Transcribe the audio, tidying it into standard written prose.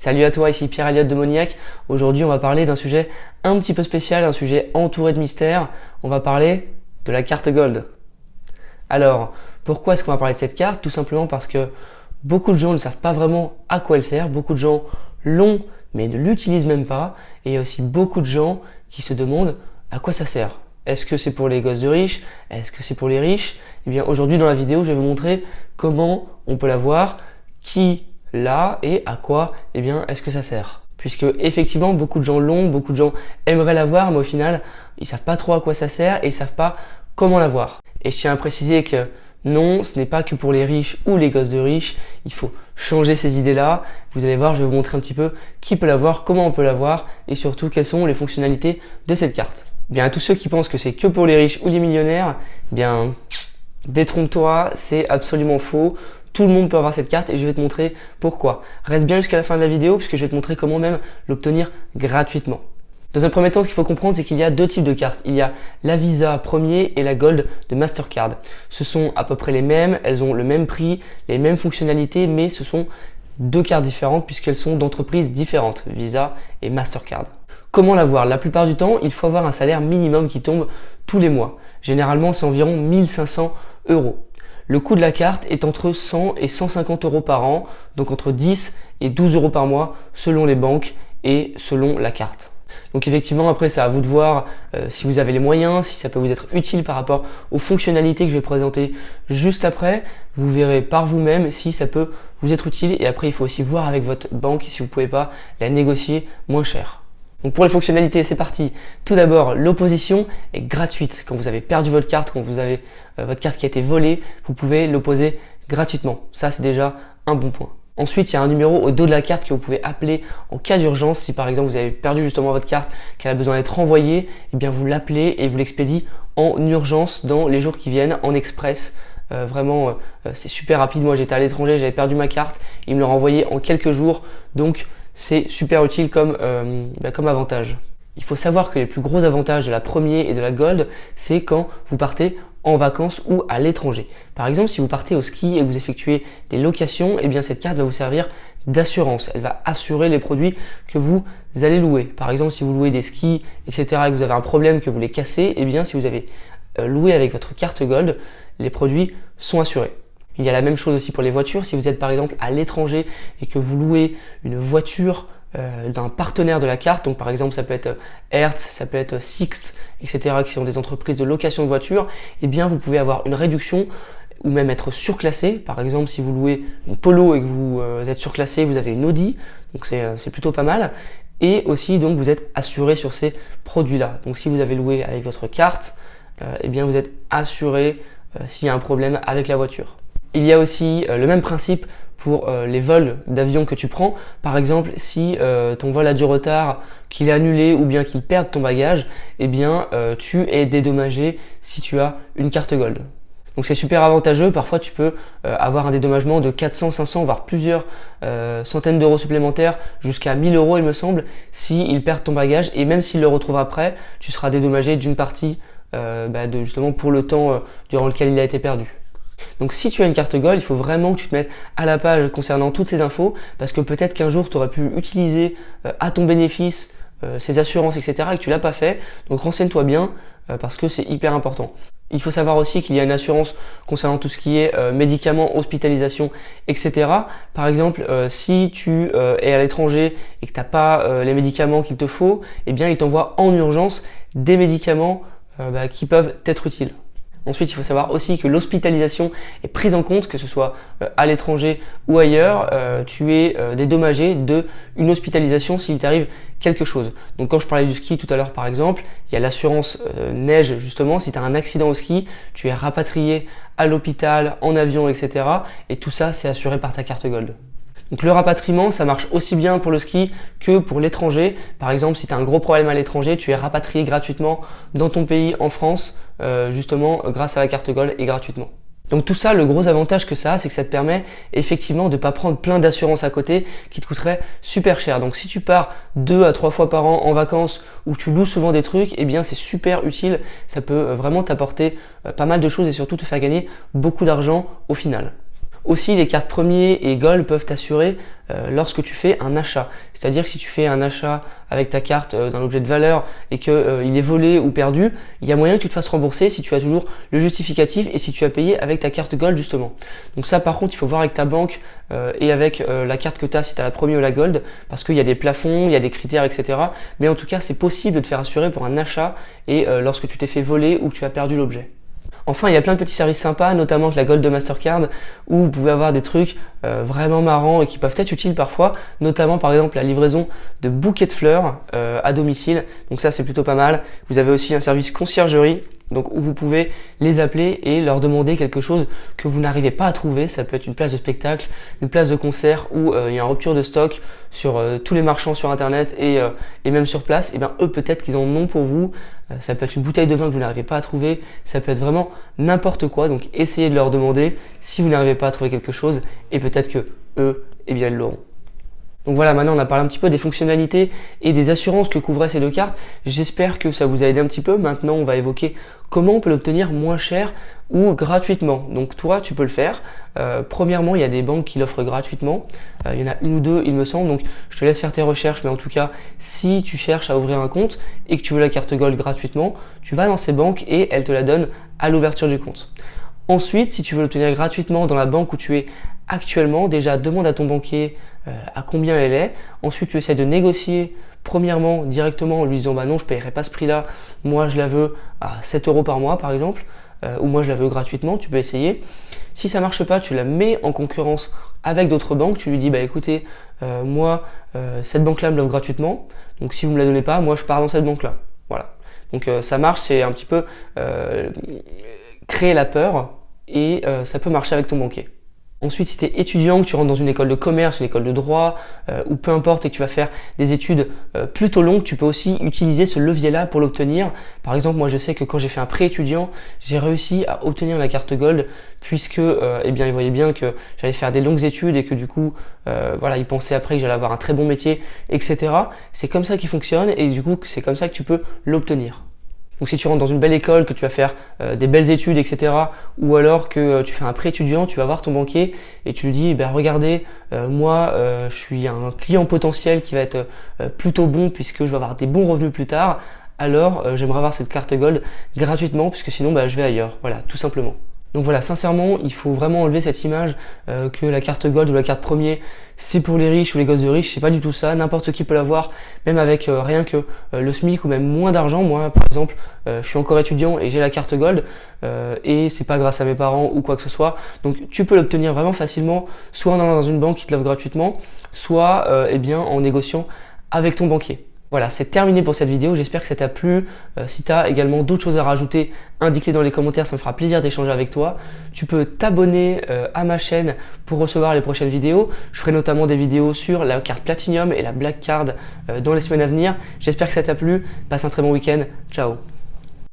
Salut à toi, ici Pierre Elliott de Moniac. Aujourd'hui, on va parler d'un sujet un petit peu spécial, un sujet entouré de mystères. On va parler de la carte Gold. Alors, pourquoi est-ce qu'on va parler de cette carte? Tout simplement parce que beaucoup de gens ne savent pas vraiment à quoi elle sert. Beaucoup de gens l'ont, mais ne l'utilisent même pas. Et il y a aussi beaucoup de gens qui se demandent à quoi ça sert. Est-ce que c'est pour les gosses de riches? Est-ce que c'est pour les riches? Eh bien, aujourd'hui, dans la vidéo, je vais vous montrer comment on peut l'avoir, qui l'a et à quoi est-ce que ça sert. Puisque effectivement, beaucoup de gens l'ont, beaucoup de gens aimeraient l'avoir, mais au final, ils savent pas trop à quoi ça sert et ils savent pas comment l'avoir. Et je tiens à préciser que non, ce n'est pas que pour les riches ou les gosses de riches. Il faut changer ces idées-là. Vous allez voir, je vais vous montrer un petit peu qui peut l'avoir, comment on peut l'avoir et surtout quelles sont les fonctionnalités de cette carte. Bien, à tous ceux qui pensent que c'est que pour les riches ou les millionnaires, bien, détrompe-toi, c'est absolument faux. Tout le monde peut avoir cette carte et je vais te montrer pourquoi. Reste bien jusqu'à la fin de la vidéo puisque je vais te montrer comment même l'obtenir gratuitement. Dans un premier temps, ce qu'il faut comprendre, c'est qu'il y a deux types de cartes. Il y a la Visa premier et la Gold de Mastercard. Ce sont à peu près les mêmes, elles ont le même prix, les mêmes fonctionnalités, mais ce sont deux cartes différentes puisqu'elles sont d'entreprises différentes, Visa et Mastercard. Comment l'avoir? La plupart du temps, il faut avoir un salaire minimum qui tombe tous les mois. Généralement, c'est environ 1500 €. Le coût de la carte est entre 100 et 150 € par an, donc entre 10 et 12 € par mois selon les banques et selon la carte. Donc effectivement, après, c'est à vous de voir si vous avez les moyens, si ça peut vous être utile par rapport aux fonctionnalités que je vais présenter juste après. Vous verrez par vous-même si ça peut vous être utile et après, il faut aussi voir avec votre banque si vous ne pouvez pas la négocier moins cher. Donc pour les fonctionnalités, c'est parti. Tout d'abord, l'opposition est gratuite. Quand vous avez perdu votre carte, quand vous avez votre carte qui a été volée, vous pouvez l'opposer gratuitement. Ça, c'est déjà un bon point. Ensuite, il y a un numéro au dos de la carte que vous pouvez appeler en cas d'urgence. Si par exemple vous avez perdu justement votre carte, qu'elle a besoin d'être renvoyée, eh bien vous l'appelez et vous l'expédiez en urgence dans les jours qui viennent, en express. Vraiment, c'est super rapide. Moi, j'étais à l'étranger, j'avais perdu ma carte, ils me l'ont renvoyée en quelques jours. Donc, c'est super utile comme avantage. Il faut savoir que les plus gros avantages de la première et de la Gold, c'est quand vous partez en vacances ou à l'étranger. Par exemple, si vous partez au ski et que vous effectuez des locations, eh bien cette carte va vous servir d'assurance. Elle va assurer les produits que vous allez louer. Par exemple, si vous louez des skis, etc. et que vous avez un problème, que vous les cassez, eh bien si vous avez loué avec votre carte Gold, les produits sont assurés. Il y a la même chose aussi pour les voitures. Si vous êtes par exemple à l'étranger et que vous louez une voiture d'un partenaire de la carte, donc par exemple ça peut être Hertz, ça peut être Sixt, etc. qui sont des entreprises de location de voitures, eh bien vous pouvez avoir une réduction ou même être surclassé. Par exemple, si vous louez une Polo et que vous êtes surclassé, vous avez une Audi, donc c'est plutôt pas mal. Et aussi donc vous êtes assuré sur ces produits-là. Donc si vous avez loué avec votre carte, eh bien vous êtes assuré s'il y a un problème avec la voiture. Il y a aussi le même principe pour les vols d'avion que tu prends. Par exemple, si ton vol a du retard, qu'il est annulé ou bien qu'il perde ton bagage, eh bien tu es dédommagé si tu as une carte Gold. Donc c'est super avantageux. Parfois tu peux avoir un dédommagement de 400, 500 voire plusieurs centaines d'euros supplémentaires jusqu'à 1000 € il me semble s'ils perdent ton bagage et même s'ils le retrouvent après, tu seras dédommagé d'une partie justement pour le temps durant lequel il a été perdu. Donc si tu as une carte Gold, il faut vraiment que tu te mettes à la page concernant toutes ces infos parce que peut-être qu'un jour tu aurais pu utiliser à ton bénéfice ces assurances, etc. et que tu l'as pas fait. Donc renseigne-toi bien parce que c'est hyper important. Il faut savoir aussi qu'il y a une assurance concernant tout ce qui est médicaments, hospitalisation, etc. Par exemple, si tu es à l'étranger et que tu n'as pas les médicaments qu'il te faut, eh bien ils t'envoient en urgence des médicaments qui peuvent être utiles. Ensuite, il faut savoir aussi que l'hospitalisation est prise en compte, que ce soit à l'étranger ou ailleurs. Tu es dédommagé d'une hospitalisation s'il t'arrive quelque chose. Donc quand je parlais du ski tout à l'heure par exemple, il y a l'assurance neige justement. Si tu as un accident au ski, tu es rapatrié à l'hôpital, en avion, etc. Et tout ça, c'est assuré par ta carte Gold. Donc le rapatriement, ça marche aussi bien pour le ski que pour l'étranger. Par exemple, si tu as un gros problème à l'étranger, tu es rapatrié gratuitement dans ton pays en France, justement grâce à la carte Gold et gratuitement. Donc tout ça, le gros avantage que ça a, c'est que ça te permet effectivement de ne pas prendre plein d'assurances à côté qui te coûteraient super cher. Donc si tu pars 2 à 3 fois par an en vacances ou tu loues souvent des trucs, eh bien c'est super utile. Ça peut vraiment t'apporter pas mal de choses et surtout te faire gagner beaucoup d'argent au final. Aussi, les cartes premiers et gold peuvent t'assurer lorsque tu fais un achat. C'est-à-dire que si tu fais un achat avec ta carte d'un objet de valeur et que il est volé ou perdu, il y a moyen que tu te fasses rembourser si tu as toujours le justificatif et si tu as payé avec ta carte gold justement. Donc ça par contre, il faut voir avec ta banque et avec la carte que tu as si tu as la première ou la gold, parce qu'il y a des plafonds, il y a des critères, etc. Mais en tout cas, c'est possible de te faire assurer pour un achat et lorsque tu t'es fait voler ou que tu as perdu l'objet. Enfin, il y a plein de petits services sympas, notamment avec la Gold de Mastercard, où vous pouvez avoir des trucs vraiment marrants et qui peuvent être utiles parfois, notamment par exemple la livraison de bouquets de fleurs à domicile. Donc ça, c'est plutôt pas mal. Vous avez aussi un service conciergerie, donc où vous pouvez les appeler et leur demander quelque chose que vous n'arrivez pas à trouver. Ça peut être une place de spectacle, une place de concert où il y a une rupture de stock sur tous les marchands sur internet et même sur place. Et bien eux, peut-être qu'ils en ont pour vous. Ça peut être une bouteille de vin que vous n'arrivez pas à trouver. Ça peut être vraiment n'importe quoi. Donc essayez de leur demander si vous n'arrivez pas à trouver quelque chose et peut-être que eux, eh bien ils l'auront. Donc voilà, maintenant on a parlé un petit peu des fonctionnalités et des assurances que couvraient ces deux cartes. J'espère que ça vous a aidé un petit peu. Maintenant, on va évoquer comment on peut l'obtenir moins cher ou gratuitement. Donc toi, tu peux le faire. Premièrement, il y a des banques qui l'offrent gratuitement. Il y en a une ou deux, il me semble. Donc je te laisse faire tes recherches. Mais en tout cas, si tu cherches à ouvrir un compte et que tu veux la carte Gold gratuitement, tu vas dans ces banques et elles te la donnent à l'ouverture du compte. Ensuite, si tu veux l'obtenir gratuitement dans la banque où tu es actuellement, déjà demande à ton banquier à combien elle est. Ensuite, tu essaies de négocier premièrement directement en lui disant bah non, je ne paierai pas ce prix-là, moi je la veux à 7 € par mois par exemple, ou moi je la veux gratuitement, tu peux essayer. Si ça marche pas, tu la mets en concurrence avec d'autres banques, tu lui dis bah écoutez, moi cette banque-là me l'offre gratuitement, donc si vous ne me la donnez pas, moi je pars dans cette banque-là. Voilà. Donc ça marche, c'est un petit peu créer la peur et ça peut marcher avec ton banquier. Ensuite, si tu es étudiant, que tu rentres dans une école de commerce, une école de droit, ou peu importe, et que tu vas faire des études plutôt longues, tu peux aussi utiliser ce levier-là pour l'obtenir. Par exemple, moi je sais que quand j'ai fait un prêt étudiant, j'ai réussi à obtenir la carte Gold, puisque eh bien, ils voyaient bien que j'allais faire des longues études et que du coup, voilà, ils pensaient après que j'allais avoir un très bon métier, etc. C'est comme ça qu'il fonctionne et du coup, c'est comme ça que tu peux l'obtenir. Donc si tu rentres dans une belle école, que tu vas faire des belles études, etc. ou alors que tu fais un prêt étudiant, tu vas voir ton banquier et tu lui dis ben regardez, moi je suis un client potentiel qui va être plutôt bon puisque je vais avoir des bons revenus plus tard, alors j'aimerais avoir cette carte Gold gratuitement puisque sinon ben, je vais ailleurs, voilà, tout simplement. Donc voilà, sincèrement, il faut vraiment enlever cette image que la carte Gold ou la carte premier, c'est pour les riches ou les gosses de riches. C'est pas du tout ça. N'importe qui peut l'avoir, même avec rien que le SMIC ou même moins d'argent. Moi, par exemple, je suis encore étudiant et j'ai la carte Gold et c'est pas grâce à mes parents ou quoi que ce soit. Donc tu peux l'obtenir vraiment facilement, soit en allant dans une banque qui te l'offre gratuitement, soit eh bien en négociant avec ton banquier. Voilà, c'est terminé pour cette vidéo, j'espère que ça t'a plu. Si tu as également d'autres choses à rajouter, indique-les dans les commentaires, ça me fera plaisir d'échanger avec toi. Tu peux t'abonner à ma chaîne pour recevoir les prochaines vidéos. Je ferai notamment des vidéos sur la carte Platinum et la Black Card dans les semaines à venir. J'espère que ça t'a plu, passe un très bon week-end, ciao.